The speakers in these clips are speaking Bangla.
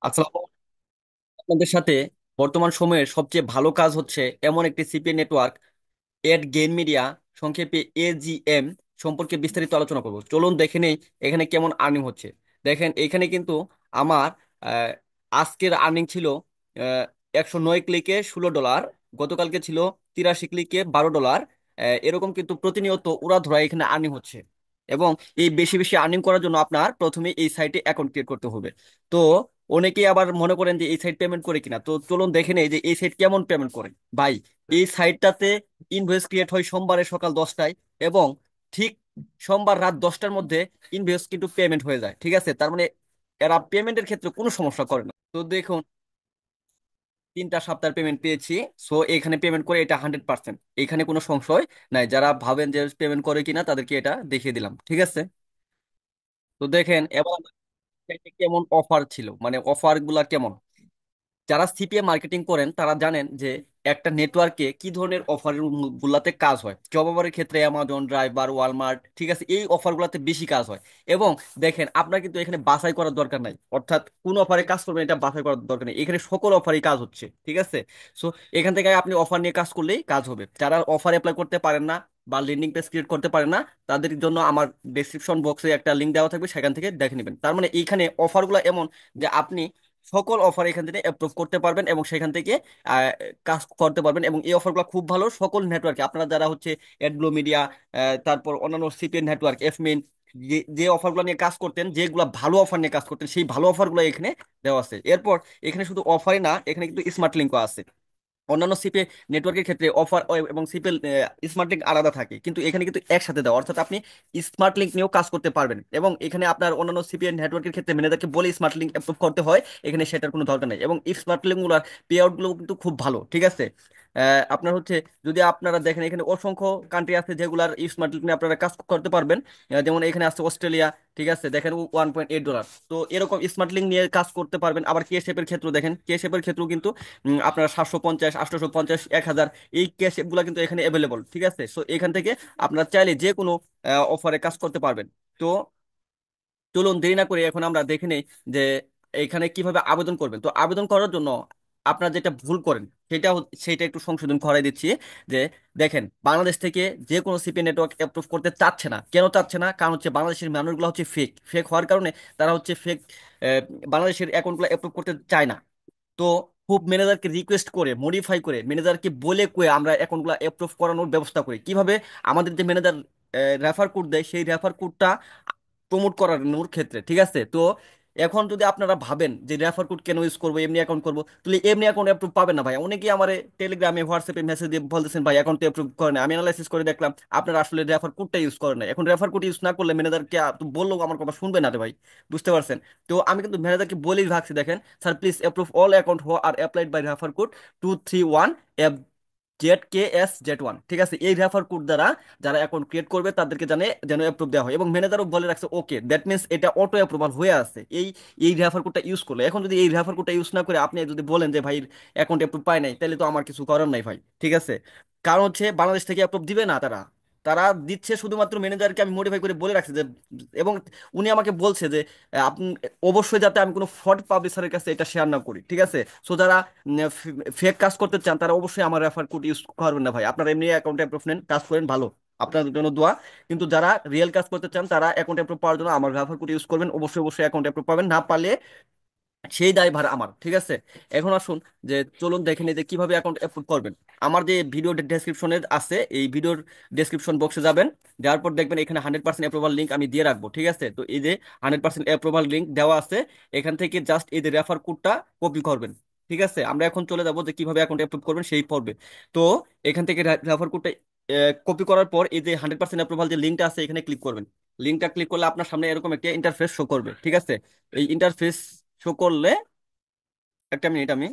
আসসালামু আলাইকুম। আপনাদের সাথে বর্তমান সময়ের সবচেয়ে ভালো কাজ হচ্ছে এমন একটি CPA network ad gain media, সংক্ষেপে এজিএম, সম্পর্কে বিস্তারিত আলোচনা করব। চলুন দেখে নেই এখানে কেমন আর্নিং হচ্ছে। দেখেন এখানে কিন্তু আমার আহ, আজকের আর্নিং ছিল 109 ক্লিকে $16। গতকালকে ছিল 83 ক্লিকে $12। এরকম কিন্তু প্রতিনিয়ত উড়াধরা এখানে আর্নিং হচ্ছে। এবং এই বেশি বেশি আর্নিং করার জন্য আপনার প্রথমে এই সাইটে অ্যাকাউন্ট ক্রিয়েট করতে হবে। তো অনেকেই আবার মনে করেন যে এই সাইট পেমেন্ট করে কিনা, তো চলুন দেখে নেই যে এই সাইট কেমন পেমেন্ট করে। ভাই, এই সাইটটাতে ইনভয়েস ক্রিয়েট হয় সোমবারে সকাল 10টায়, এবং ঠিক সোমবার রাত 10টার মধ্যে ইনভয়েস কিন্তু পেমেন্ট হয়ে যায়। ঠিক আছে, তার মানে এরা পেমেন্টের ক্ষেত্রে কোনো সমস্যা করে না। তো দেখুন, 3টা সপ্তাহের পেমেন্ট পেয়েছি। সো এখানে পেমেন্ট করে, এটা 100%, এখানে কোনো সংশয় নাই। যারা ভাবেন যে পেমেন্ট করে কিনা তাদেরকে এটা দেখিয়ে দিলাম। ঠিক আছে, তো দেখেন এবার কেমন অফার ছিল, মানে অফার গুলা কেমন। যারা সিপিএ মার্কেটিং করেন তারা জানেন যে একটা নেটওয়ার্কে কি ধরনের অফার গুলাতে কাজ হয়। জব অফারের ক্ষেত্রে অ্যামাজন, ড্রাইভার, ওয়ালমার্ট, ঠিক আছে, এই অফার গুলাতে বেশি কাজ হয়। এবং দেখেন আপনার কিন্তু এখানে বাছাই করার দরকার নাই, অর্থাৎ কোন অফারে কাজ করবেন এটা বাছাই করার দরকার নেই, এখানে সকল অফারই কাজ হচ্ছে। ঠিক আছে, সো এখান থেকে আপনি অফার নিয়ে কাজ করলেই কাজ হবে। যারা অফার অ্যাপ্লাই করতে পারেন না বা ল্যান্ডিং পেজ ক্রিয়েট করতে পারেন না, তাদের জন্য আমার ডেসক্রিপশন বক্সে একটা লিঙ্ক দেওয়া থাকবে, সেখান থেকে দেখে নেবেন। তার মানে এইখানে অফারগুলো এমন যে আপনি সকল অফার এখান থেকে অ্যাপ্রুভ করতে পারবেন এবং সেখান থেকে আহ, কাজ করতে পারবেন। এবং এই অফারগুলো খুব ভালো সকল নেটওয়ার্কে। আপনারা যারা হচ্ছে অ্যাডব্লু মিডিয়া, তারপর অন্যান্য সিপিএন নেটওয়ার্ক, এফমিন, যে যে অফারগুলো নিয়ে কাজ করতেন, যেগুলো ভালো অফার নিয়ে কাজ করতেন, সেই ভালো অফারগুলো এখানে দেওয়া আছে। এরপর এখানে শুধু অফারই না, এখানে কিন্তু স্মার্ট লিঙ্কও আছে। অন্যান্য সিপে নেটওয়ার্কের ক্ষেত্রে অফার এবং সিপে স্মার্ট লিঙ্ক আলাদা থাকে, কিন্তু এখানে কিন্তু একসাথে দেওয়া, অর্থাৎ আপনি স্মার্ট লিঙ্ক নিয়েও কাজ করতে পারবেন। এবং এখানে আপনার অন্যান্য সিপিএন নেটওয়ার্কের ক্ষেত্রে ম্যানেজারকে বলে স্মার্ট লিঙ্ক অ্যাপ্রুভ করতে হয়, এখানে সেটার কোনো দরকার নেই। এবং এই স্মার্ট লিঙ্কগুলোর পে আউটগুলো কিন্তু খুব ভালো। ঠিক আছে, আপনার হচ্ছে, যদি আপনারা দেখেন এখানে অসংখ্য কান্ট্রি আছে যেগুলার স্মার্ট লিঙ্ক নিয়ে আপনারা কাজ করতে পারবেন। যেমন এখানে আছে অস্ট্রেলিয়া। ঠিক আছে, দেখেন $1.8। তো এরকম স্মার্ট লিঙ্ক নিয়ে কাজ করতে পারবেন। আবার কে শেপের ক্ষেত্রে দেখেন, কে শেপের ক্ষেত্রেও কিন্তু আপনার 750, 850, 1000, এই ক্যাশ গুলা কিন্তু এখানে অ্যাভেলেবল। ঠিক আছে, সো এখান থেকে আপনারা চাইলে যে কোনো অফারে কাজ করতে পারবেন। তো চলুন দেরি না করে এখন আমরা দেখে নেই যে এখানে কিভাবে আবেদন করবেন। তো আবেদন করার জন্য আপনারা যেটা ভুল করেন সেটা একটু সংশোধন করাই দিচ্ছি। যে দেখেন, বাংলাদেশ থেকে যে কোনো সিপি নেটওয়ার্ক অ্যাপ্রুভ করতে চাচ্ছে না। কেন চাচ্ছে না? কারণ হচ্ছে বাংলাদেশের মানুষগুলো হচ্ছে ফেক, ফেক হওয়ার কারণে তারা হচ্ছে ফেক বাংলাদেশের অ্যাকাউন্টগুলো অ্যাপ্রুভ করতে চায় না। তো খুব ম্যানেজারকে রিকোয়েস্ট করে, মডিফাই করে, ম্যানেজারকে বলে কয়ে আমরা অ্যাকাউন্টগুলো অ্যাপ্রুভ করানোর ব্যবস্থা করি। কিভাবে? আমাদের যে ম্যানেজার রেফার কোড দেয়, সেই রেফার কোডটা প্রমোট করানোর ক্ষেত্রে। ঠিক আছে, তো এখন যদি আপনারা ভাবেন যে রেফার কোড কেন ইউজ করবো, এমনি অ্যাকাউন্ট করবো, তাহলে এমনি অ্যাকাউন্ট অ্যাপ্রুভ পাবেন না ভাই। অনেকেই আমার টেলিগ্রামে, হোয়াটসঅ্যাপে মেসেজ দিয়ে বলতেছেন ভাই অ্যাকাউন্ট অ্যাপ্রুভ করেন। আমি অ্যানালাইসিস করে দেখলাম আপনারা আসলে রেফার কোডটা ইউজ করেন না। এখন রেফার কোড ইউজ না করলে ম্যানেজারকে বললেও আমার কথা শুনবে না রে ভাই। বুঝতে পারছেন? তো আমি কিন্তু ম্যানেজারকে বলেই ভাগছি, দেখেন sir please approve all account who are applied by refer code 231 ZKS Z1। ঠিক আছে, এই রেফার কোড দ্বারা যারা অ্যাকাউন্ট ক্রিয়েট করবে তাদেরকে জানে যেন অ্যাপ্রুভ দেওয়া হয়। এবং ম্যানেজারও বলে রাখছে ওকে, দ্যাট মিনস এটা অটো অ্যাপ্রুভাল হয়ে আছে এই এই রেফার কোডটা ইউজ করলে। এখন যদি এই রেফার কোডটা ইউজ না করে আপনি যদি বলেন যে ভাই অ্যাকাউন্ট অ্যাপ্রুভ পায় নাই, তাহলে তো আমার কিছু করার নাই ভাই। ঠিক আছে, কারণ হচ্ছে বাংলাদেশ থেকে অ্যাপ্রুভ দিবে না তারা। তারা দিচ্ছে শুধুমাত্র ম্যানেজারকে আমি মডিফাই করে বলে রাখছি যে, এবং উনি আমাকে বলছে যে আপনি অবশ্যই যাতে আমি কোনো ফ্রড পাবলিশারের কাছে এটা শেয়ার না করি। ঠিক আছে, সো যারা ফেক কাজ করতে চান তারা অবশ্যই আমার রেফার কোড ইউজ করবেন না ভাই। আপনারা এমনি অ্যাকাউন্টে অ্যাপ্রুভ নেন, কাজ করেন ভালো, আপনাদের জন্য দোয়া। কিন্তু যারা রিয়েল কাজ করতে চান তারা অ্যাকাউন্ট অ্যাপ্রুভ পাওয়ার জন্য আমার রেফার কোড ইউজ করবেন। অবশ্যই অবশ্যই অ্যাকাউন্ট অ্যাপ্রুভ পাবেন, না পারলে সেই দায়ভার আমার। ঠিক আছে, এখন আসুন যে চলুন দেখে নিই যে কিভাবে অ্যাকাউন্ট অ্যাপ্রুভ করবেন। আমার যে ভিডিও ডেসক্রিপশনে আছে, এই ভিডিওর ডেসক্রিপশন বক্সে যাবেন, যাওয়ার পর দেখবেন এখানে 100% অ্যাপ্রুভাল লিঙ্ক আমি দিয়ে রাখবো। ঠিক আছে, তো এই যে 100% অ্যাপ্রুভাল লিঙ্ক দেওয়া আছে, এখান থেকে জাস্ট এই যে রেফার কোডটা কপি করবেন। ঠিক আছে, আমরা এখন চলে যাবো যে কিভাবে অ্যাকাউন্ট অ্যাপ্রুভ করবেন সেই পর্বে। তো এখান থেকে রেফার কোডটা কপি করার পর এই যে 100% অ্যাপ্রুভাল যে লিঙ্কটা আছে এখানে ক্লিক করবেন। লিঙ্কটা ক্লিক করলে আপনার সামনে এরকম একটা ইন্টারফেস শো করবে। ঠিক আছে, এই ইন্টারফেস শো করলে, একটা মিনিট, আমি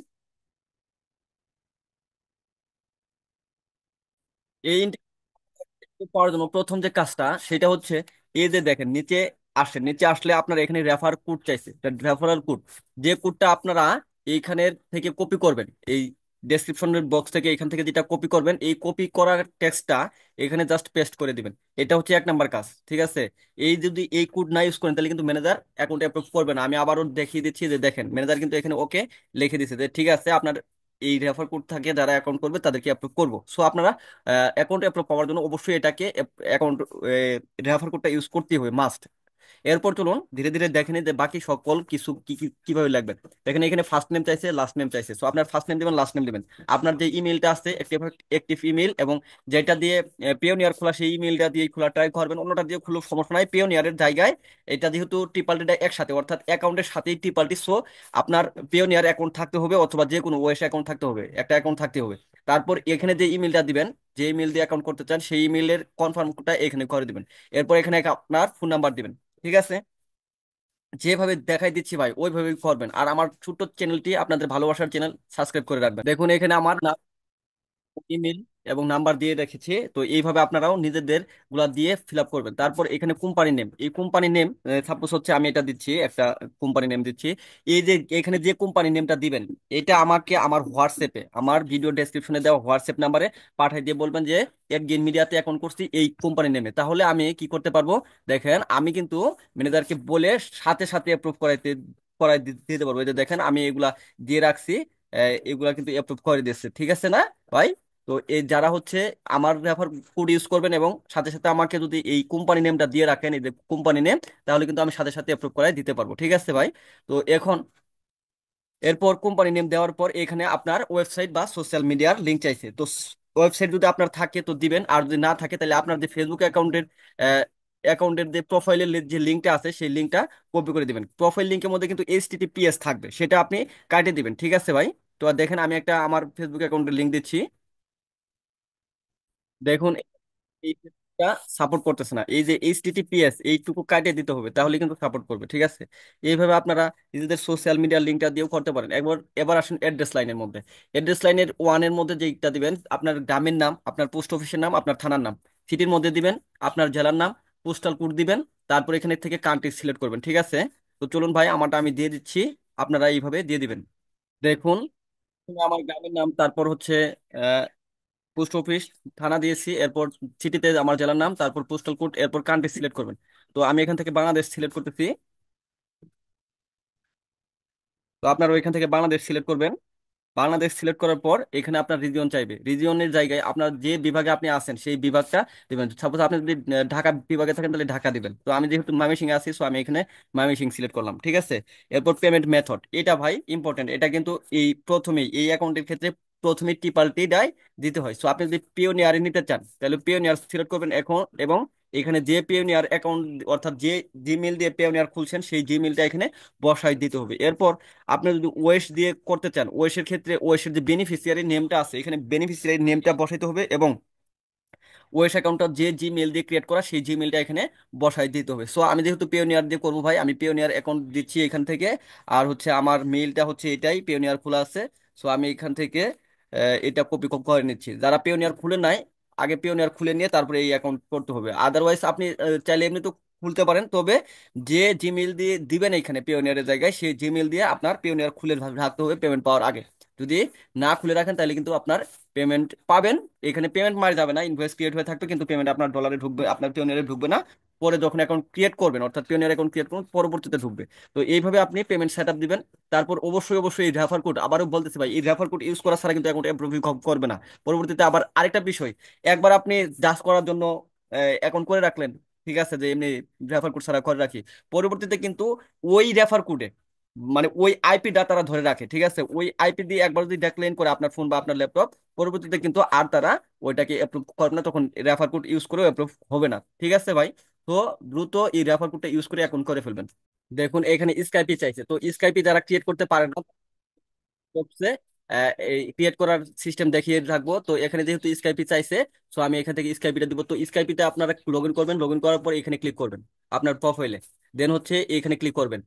এই ইন্টারভিউ পাওয়ার জন্য প্রথম যে কাজটা সেটা হচ্ছে, এই যে দেখেন নিচে আসেন, নিচে আসলে আপনার এখানে রেফার কোড চাইছে, রেফারেল কোড। যে কোডটা আপনারা এইখানের থেকে কপি করবেন, এই ডেসক্রিপশনের বক্স থেকে এখান থেকে যেটা কপি করবেন, এই কপি করার টেক্সটটা এখানে জাস্ট পেস্ট করে দিবেন। এটা হচ্ছে এক নাম্বার কাজ, ঠিক আছে? এই যদি এই কোড না ইউজ করেন তাহলে কিন্তু ম্যানেজার অ্যাকাউন্টে অ্যাপ্রুভ করবে না। আমি আবারও দেখিয়ে দিচ্ছি, যে দেখেন ম্যানেজার কিন্তু এখানে ওকে লিখে দিচ্ছে যে ঠিক আছে, আপনার এই রেফার কোড থাকে যারা অ্যাকাউন্ট করবে তাদেরকে অ্যাপ্রুভ করবো। সো আপনারা অ্যাকাউন্ট অ্যাপ্রুভ পাওয়ার জন্য অবশ্যই এটাকে অ্যাকাউন্ট রেফার কোডটা ইউজ করতেই হবে, মাস্ট। এরপর চলুন ধীরে ধীরে দেখে নিই যে বাকি সকল কিছু কিভাবে লাগবে। দেখেন এখানে ফার্স্ট নেম চাইছে, লাস্ট নেম চাইছে। সো আপনার ফার্স্ট নেম দিবেন, লাস্ট নেম দিবেন। আপনার যে ইমেলটা আছে একটিভ একটিভ ইমেল, এবং যেটা দিয়ে পিওনিয়ার খোলা সেই ইমেলটা দিয়ে খোলা ট্রাই করবেন, অন্যটা দিয়ে খুলে সমস্যা নাই। পিওনিয়ারের জায়গায় এটা যেহেতু টিপাল্টিটা একসাথে, অর্থাৎ অ্যাকাউন্টের সাথেই টিপাল্টি, সো আপনার পিওনিয়ার অ্যাকাউন্ট থাকতে হবে অথবা যে কোনো ওয়েস অ্যাকাউন্ট থাকতে হবে, একটা অ্যাকাউন্ট থাকতে হবে। তারপর এখানে যে ইমেলটা দিবেন, যে ইমেল দিয়ে অ্যাকাউন্ট করতে চান সেই ইমেলের কনফার্মটা এখানে করে দিবেন। এরপর এখানে আপনার ফোন নাম্বার দিবেন, ঠিক আছে? যেভাবে দেখাই দিচ্ছি ভাই ওইভাবেই করবেন। আর আমার ছোট্ট চ্যানেলটি আপনাদের ভালোবাসার চ্যানেল, সাবস্ক্রাইব করে রাখবেন। দেখুন এখানে আমার ইমেল এবং নাম্বার দিয়ে রেখেছি। তো এইভাবে আপনারাও নিজেদের গুলা দিয়ে ফিল আপ করবেন। তারপর এখানে কোম্পানি নেম, এই কোম্পানি নেম সাপোজ হচ্ছে আমি এটা দিচ্ছি, একটা কোম্পানি নেম দিচ্ছি। এই যে এখানে যে কোম্পানি নেমটা দিবেন, এটা আমাকে আমার হোয়াটসঅ্যাপে, আমার ভিডিও ডেসক্রিপশনে দেওয়া হোয়াটসঅ্যাপ নাম্বারে পাঠিয়ে দিয়ে বলবেন যে এক গেম মিডিয়াতে অ্যাকাউন্ট করছি এই কোম্পানি নেমে। তাহলে আমি কি করতে পারবো, দেখেন আমি কিন্তু ম্যানেজারকে বলে সাথে সাথে অ্যাপ্রুভ দিতে পারবো। এই যে দেখেন আমি এগুলা দিয়ে রাখছি, এগুলা কিন্তু অ্যাপ্রুভ করে দিচ্ছে, ঠিক আছে না ভাই? তো এই যারা হচ্ছে আমার রেফার কোড ইউজ করবেন এবং সাথে সাথে আমাকে যদি এই কোম্পানি নেমটা দিয়ে রাখেন, এই যে কোম্পানি নেম, তাহলে কিন্তু আমি সাথে সাথে অ্যাপ্রুভ করাই দিতে পারবো, ঠিক আছে ভাই? তো এখন এরপর কোম্পানি নেম দেওয়ার পর এখানে আপনার ওয়েবসাইট বা সোশ্যাল মিডিয়ার লিঙ্ক চাইছে। তো ওয়েবসাইট যদি আপনার থাকে তো দিবেন, আর যদি না থাকে তাহলে আপনার যে ফেসবুক অ্যাকাউন্টের যে প্রোফাইলের যে লিঙ্কটা আছে সেই লিঙ্কটা কপি করে দিবেন। প্রোফাইল লিঙ্কের মধ্যে কিন্তু HTTPS থাকবে, সেটা আপনি কাটিয়ে দিবেন, ঠিক আছে ভাই? তো আর দেখেন আমি একটা আমার ফেসবুক অ্যাকাউন্টের লিঙ্ক দিচ্ছি। দেখুন এইটা সাপোর্ট করতেছে না, এই যে HTTPS এইটুকু কাটিয়ে দিতে হবে, তাহলে কিন্তু সাপোর্ট করবে, ঠিক আছে? এইভাবে আপনারা নিজেদের সোশ্যাল মিডিয়ার লিঙ্কটা দিয়েও করতে পারেন। এবার আসুন অ্যাড্রেস লাইনের মধ্যে। অ্যাড্রেস লাইনের ওয়ানের মধ্যে যেটা দিবেন, আপনার গ্রামের নাম, আপনার পোস্ট অফিসের নাম, আপনার থানার নাম। সিটির মধ্যে দিবেন আপনার জেলার নাম, পোস্টাল কোড দিবেন। তারপর এখানে থেকে কান্ট্রি সিলেক্ট করবেন, ঠিক আছে? তো চলুন ভাই, আমারটা আমি দিয়ে দিচ্ছি, আপনারা এইভাবে দিয়ে দিবেন। দেখুন আমার গ্রামের নাম, তারপর হচ্ছে পোস্ট অফিস, থানা দিয়েছি, এরপর সিটিতে আমার জেলার নাম, তারপর পোস্টাল কোড, এরপর কান্ট্রি সিলেক্ট করবেন। তো আমি এখান থেকে বাংলাদেশ সিলেক্ট করতেছি। তো আপনারা ওইখান থেকে বাংলাদেশ সিলেক্ট করবেন। বাংলাদেশ সিলেক্ট করার পর এখানে আপনার রিজিয়ন চাইবে, রিজিয়নের জায়গায় আপনার যে বিভাগে আপনি আছেন সেই বিভাগটা দিবেন। সাপোজ আপনি যদি ঢাকা বিভাগে থাকেন তাহলে ঢাকা দিবেন। তো আমি যেহেতু ময়মনসিংহে আছি, সো আমি এখানে ময়মনসিংহ সিলেক্ট করলাম, ঠিক আছে? এরপর পেমেন্ট মেথড, এটা ভাই ইম্পর্টেন্ট, এটা কিন্তু এই প্রথমেই এই অ্যাকাউন্টের ক্ষেত্রে প্রথমেই টিপাল্টিটাই দিতে হয়। সো আপনি যদি পিওনিয়ারে নিতে চান তাহলে পিওনিয়ার সিলেক্ট করবেন এখন, এবং এখানে যে পিওনিয়ার অ্যাকাউন্ট, অর্থাৎ যে জিমেল দিয়ে পিওনিয়ার খুলছেন সেই জিমেলটা এখানে বসাই দিতে হবে। এরপর আপনি যদি ওয়েস দিয়ে করতে চান, ওয়েসের ক্ষেত্রে ওয়েসের যে বেনিফিসিয়ারি নেমটা আছে এখানে বেনিফিসিয়ারি নেমটা বসাইতে হবে, এবং ওয়েস অ্যাকাউন্টটা যে জিমেল দিয়ে ক্রিয়েট করা সেই জিমেলটা এখানে বসাই দিতে হবে। সো আমি যেহেতু পিওনিয়ার দিয়ে করবো ভাই, আমি পিওনিয়ার অ্যাকাউন্ট দিচ্ছি এখান থেকে। আর হচ্ছে আমার মেইলটা হচ্ছে এটাই, পিওনিয়ার খোলা আছে। সো আমি এখান থেকে এটা কপি করে নিচ্ছি। যারা পিওনিয়ার খুলে নাই, আগে পিওনিয়ার খুলে নিয়ে তারপরে এই অ্যাকাউন্ট করতে হবে। আদারওয়াইজ আপনি চাইলে এমনি তো খুলতে পারেন, তবে যে জিমেল দিয়ে দিবেন এখানে পিওনিয়ারের জায়গায়, সেই জিমেল দিয়ে আপনার পিওনিয়ার খুলে রাখতে হবে পেমেন্ট পাওয়ার আগে। যদি না খুলে রাখেন তাহলে কিন্তু আপনার পেমেন্ট পাবেন, এখানে পেমেন্ট মারা যাবে না, ইনভয়েস ক্রিয়েট হয়ে থাকবে, কিন্তু পেমেন্ট আপনার ডলারে ঢুকবে, আপনার পিওনিয়ারে ঢুকবে না। পরে যখন অ্যাকাউন্ট ক্রিয়েট করবেন, অর্থাৎ পিওনিয়ার অ্যাকাউন্ট ক্রিয়েট করুন, পরবর্তীতে ঢুকবে। তো এইভাবে আপনি পেমেন্ট সেট আপ দিবেন। তারপর অবশ্যই অবশ্যই এই রেফার কোড, আবারও বলতেছি ভাই, এই রেফার কোড ইউজ করা ছাড়া কিন্তু অ্যাকাউন্ট অ্যাপ্রুভ করবে না। পরবর্তীতে আবার আরেকটা বিষয়, একবার আপনি জাস্ট করার জন্য অ্যাকাউন্ট করে রাখলেন, ঠিক আছে, যে এমনি রেফার কোড ছাড়া করে রাখি, পরবর্তীতে কিন্তু ওই রেফার কোডে, মানে ওই আইপিটা তারা ধরে রাখে, ঠিক আছে? ওই আইপি দিয়ে একবার যদি ডিক্লেন করে আপনার ফোন বা আপনার ল্যাপটপ, পরবর্তীতে কিন্তু আর তারা ওইটাকে অ্যাপ্রুভ করবে না, তখন রেফার কোড ইউজ করেও অ্যাপ্রুভ হবে না, ঠিক আছে ভাই? তো দ্রুত এই রেফার কোডটা ইউজ করে অ্যাকাউন্ট করে ফেলবেন। দেখুন এখানে স্কাইপি চাইছে, তো স্কাইপি যারা ক্রিয়েট করতে পারে না, বক্সে এই ক্রিয়েট করার সিস্টেম দেখিয়ে রাখবো। তো এখানে যেহেতু স্কাইপি চাইছে, সো আমি এখান থেকে স্কাইপিটা দিব। তো স্কাইপিতে আপনারা লগ ইন করবেন, লগ ইন করার পর এখানে ক্লিক করবেন আপনার প্রোফাইলে, দেন হচ্ছে এখানে ক্লিক করবেন।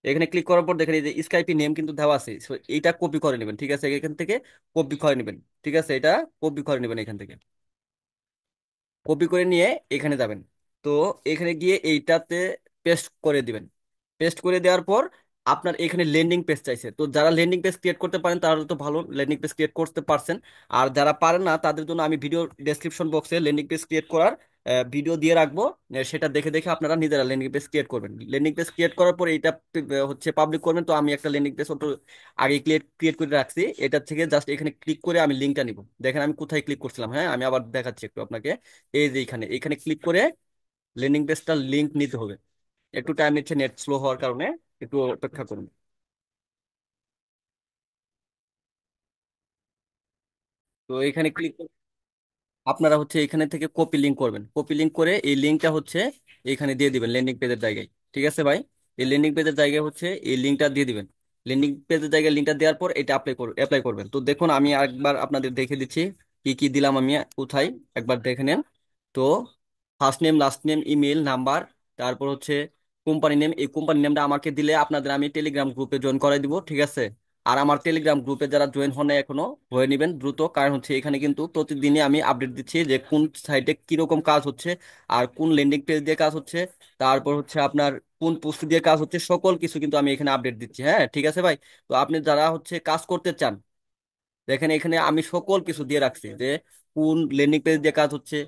এখানে ক্লিক করার পর দেখেন এই যে স্কাইপি নেম কিন্তু দেওয়া আছে, so এইটা কপি করে নেবেন, ঠিক আছে? এখান থেকে কপি করে নেবেন, ঠিক আছে? এটা কপি করে নেবেন এখান থেকে, কপি করে নিয়ে এখানে যাবেন। তো এখানে গিয়ে এইটাতে পেস্ট করে দিবেন। পেস্ট করে দেওয়ার পর আপনার এখানে ল্যান্ডিং পেজ চাইছে। তো যারা ল্যান্ডিং পেজ ক্রিয়েট করতে পারেন তারা তো ভালো, ল্যান্ডিং পেজ ক্রিয়েট করতে পারছেন। আর যারা পারেন না তাদের জন্য আমি ভিডিও ডেসক্রিপশন বক্সে ল্যান্ডিং পেজ ক্রিয়েট করার ভিডিও দিয়ে রাখবো। সেটা দেখে দেখে আপনারা নিজেরা ল্যান্ডিং পেজ ক্রিয়েট করবেন। ল্যান্ডিং পেজ ক্রিয়েট করার পর এটা হচ্ছে পাবলিক করবেন। তো আমি একটা ল্যান্ডিং পেজ আগে ক্রিয়েট ক্রিয়েট করে রাখছি, এটা থেকে জাস্ট এখানে ক্লিক করে আমি লিঙ্কটা নিব। দেখেন আমি কোথায় ক্লিক করছিলাম, হ্যাঁ আমি আবার দেখাচ্ছি একটু আপনাকে। এই যে এখানে এখানে ক্লিক করে ল্যান্ডিং পেজটার লিঙ্ক নিতে হবে। একটু টাইম নিচ্ছে নেট স্লো হওয়ার কারণে, একটু অপেক্ষা করুন। তো এখানে ক্লিক, আপনারা হচ্ছে এখানে থেকে কপি লিঙ্ক করবেন। কপি লিঙ্ক করে এই লিঙ্কটা হচ্ছে এখানে দিয়ে দিবেন ল্যান্ডিং পেজের জায়গায়। ঠিক আছে ভাই, এই ল্যান্ডিং পেজের জায়গায় হচ্ছে এই লিঙ্কটা দিয়ে দিবেন। ল্যান্ডিং পেজের জায়গায় লিঙ্কটা দেওয়ার পর এটা অ্যাপ্লাই করবেন। তো দেখুন আমি আরেকবার আপনাদের দেখে দিচ্ছি কি কি দিলাম আমি কোথায়, একবার দেখে নেন। তো first name, last name, email, number, তারপর হচ্ছে কোম্পানি নেম। এই কোম্পানি নেমটা আমাকে দিলে আপনাদের আমি টেলিগ্রাম গ্রুপে জয়েন করাই দিব, ঠিক আছে? আর আমার টেলিগ্রাম গ্রুপে যারা জয়েন হন নাই এখনো, হয়ে নেবেন দ্রুত। কারণ হচ্ছে এখানে কিন্তু প্রতিদিনই আমি আপডেট দিচ্ছি যে কোন সাইটে কিরকম কাজ হচ্ছে, আর কোন ল্যান্ডিং পেজ দিয়ে কাজ হচ্ছে, তারপর হচ্ছে আপনার কোন পোস্ট দিয়ে কাজ হচ্ছে, সকল কিছু কিন্তু আমি এখানে আপডেট দিচ্ছি। হ্যাঁ ঠিক আছে ভাই। তো আপনি যারা হচ্ছে কাজ করতে চান, দেখেন এখানে আমি সকল কিছু দিয়ে রাখছি যে কোন ল্যান্ডিং পেজ দিয়ে কাজ হচ্ছে,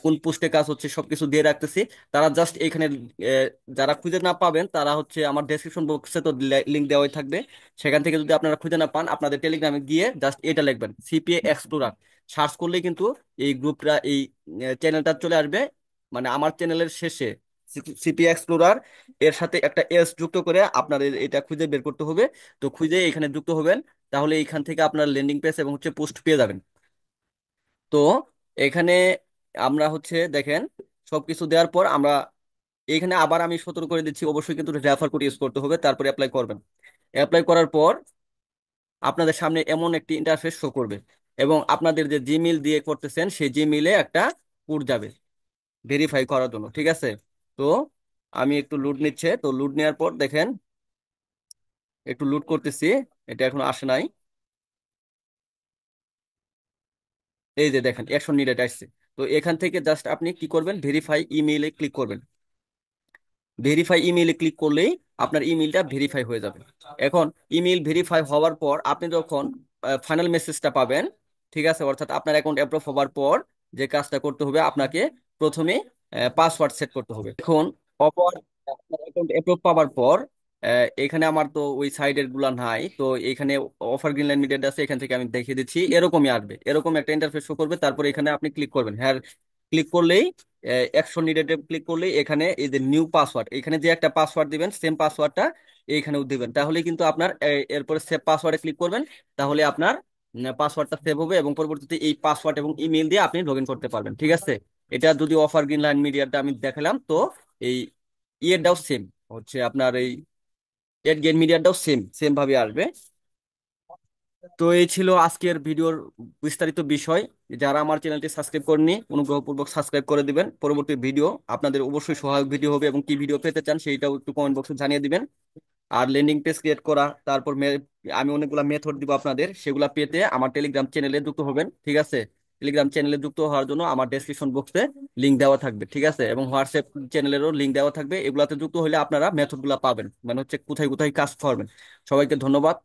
কোন পোস্টে কাজ হচ্ছে, সবকিছু দিয়ে রাখতেছি। তারা জাস্ট এখানে যারা খুঁজে না পাবেন তারা হচ্ছে আমার ডেসক্রিপশন বক্সে তো লিঙ্ক দেওয়াই থাকবে। সেখান থেকে যদি আপনারা খুঁজে না পান আপনাদের টেলিগ্রামে গিয়ে জাস্ট এটা লিখবেন সিপিএ এক্সপ্লোরার, সার্চ করলেই কিন্তু এই গ্রুপটা, এই চ্যানেলটা চলে আসবে। মানে আমার চ্যানেলের শেষে সিপিএ এক্সপ্লোরার এর সাথে একটা এস যুক্ত করে আপনাদের এটা খুঁজে বের করতে হবে। তো খুঁজে এখানে যুক্ত হবেন, তাহলে এইখান থেকে আপনার ল্যান্ডিং পেজ এবং হচ্ছে পোস্ট পেয়ে যাবেন। তো এখানে আমরা হচ্ছে দেখেন সবকিছু দেওয়ার পর আমরা এখানে আবার আমি সতর্ক করে দিচ্ছি, অবশ্যই কিন্তু রেফার কোড ইউজ করতে হবে, তারপরে অ্যাপ্লাই করবেন। অ্যাপ্লাই করার পর আপনাদের সামনে এমন একটি ইন্টারফেস শো করবে, এবং আপনাদের যে জিমেইল দিয়ে করতেছেন সেই জিমেইলে একটা কোড যাবে ভেরিফাই করার জন্য, ঠিক আছে? তো আমি একটু লুট নিচ্ছে, তো লুট নেওয়ার পর দেখেন একটু লুট করতেছি, এটা এখন আসে নাই। এই যে দেখেন অ্যাকশন নিডেড আসছে। তো এখান থেকে জাস্ট আপনি কি করবেন, ভেরিফাই ইমেইলে ক্লিক করবেন। ভেরিফাই ইমেইলে ক্লিক করলেই আপনার ইমেইলটা ভেরিফাই হয়ে যাবে। এখন ইমেইল ভেরিফাই হওয়ার পর আপনি যখন ফাইনাল মেসেজটা পাবেন, ঠিক আছে, অর্থাৎ আপনার অ্যাকাউন্ট অ্যাপ্রুভ হওয়ার পর যে কাজটা করতে হবে, আপনাকে প্রথমে পাসওয়ার্ড সেট করতে হবে। এখন অপর আপনার অ্যাকাউন্ট অ্যাপ্রুভ পাওয়ার পর এখানে আমার তো ওই সাইডের গুলা নাই, তো এখানে অফার গ্রিন লাইন মিডিয়া আছে, এখান থেকে আমি দেখিয়ে দিচ্ছি। এরকমই আসবে, এরকম একটা ইন্টারফেস শো করবে। তারপর এখানে আপনি ক্লিক করবেন, হ্যাঁ ক্লিক করলেই অ্যাকশন নিডেড ক্লিক করলেই এখানে এই যে নিউ পাসওয়ার্ড, এখানে যে একটা পাসওয়ার্ড দিবেন সেম পাসওয়ার্ডটা এইখানেও দিবেন, তাহলে কিন্তু আপনার এরপরে সেভ পাসওয়ার্ডে ক্লিক করবেন, তাহলে আপনার পাসওয়ার্ডটা সেভ হবে এবং পরবর্তীতে এই পাসওয়ার্ড এবং ইমেল দিয়ে আপনি লগ ইন করতে পারবেন, ঠিক আছে? এটা যদি অফার গ্রিন লাইন মিডিয়াটা আমি দেখালাম, তো এই ইয়েটাও সেম হচ্ছে আপনার এই এড গেম মিডিয়াটাও সেম সেম ভাবে আসবে। তো এই ছিল আজকের ভিডিওর বিস্তারিত বিষয়। যারা আমার চ্যানেলটি সাবস্ক্রাইব করেনি অনুগ্রহপূর্বক সাবস্ক্রাইব করে দিবেন। পরবর্তী ভিডিও আপনাদের অবশ্যই সহায়ক ভিডিও হবে, এবং কি ভিডিও পেতে চান সেইটাও একটু কমেন্ট বক্সে জানিয়ে দিবেন। আর ল্যান্ডিং পেজ ক্রিয়েট করা, তারপর আমি অনেকগুলা মেথড দিব আপনাদের, সেগুলা পেতে আমার টেলিগ্রাম চ্যানেলে যুক্ত হবেন, ঠিক আছে? টেলিগ্রাম চ্যানেলে যুক্ত হওয়ার জন্য আমার ডেসক্রিপশন বক্সে লিংক দেওয়া থাকবে, ঠিক আছে? এবং হোয়াটসঅ্যাপ চ্যানেলেরও লিংক দেওয়া থাকবে। এগুলাতে যুক্ত হলে আপনারা মেথডগুলা পাবেন, মানে হচ্ছে কোথায় কোথায় কাজ করবেন। সবাইকে ধন্যবাদ।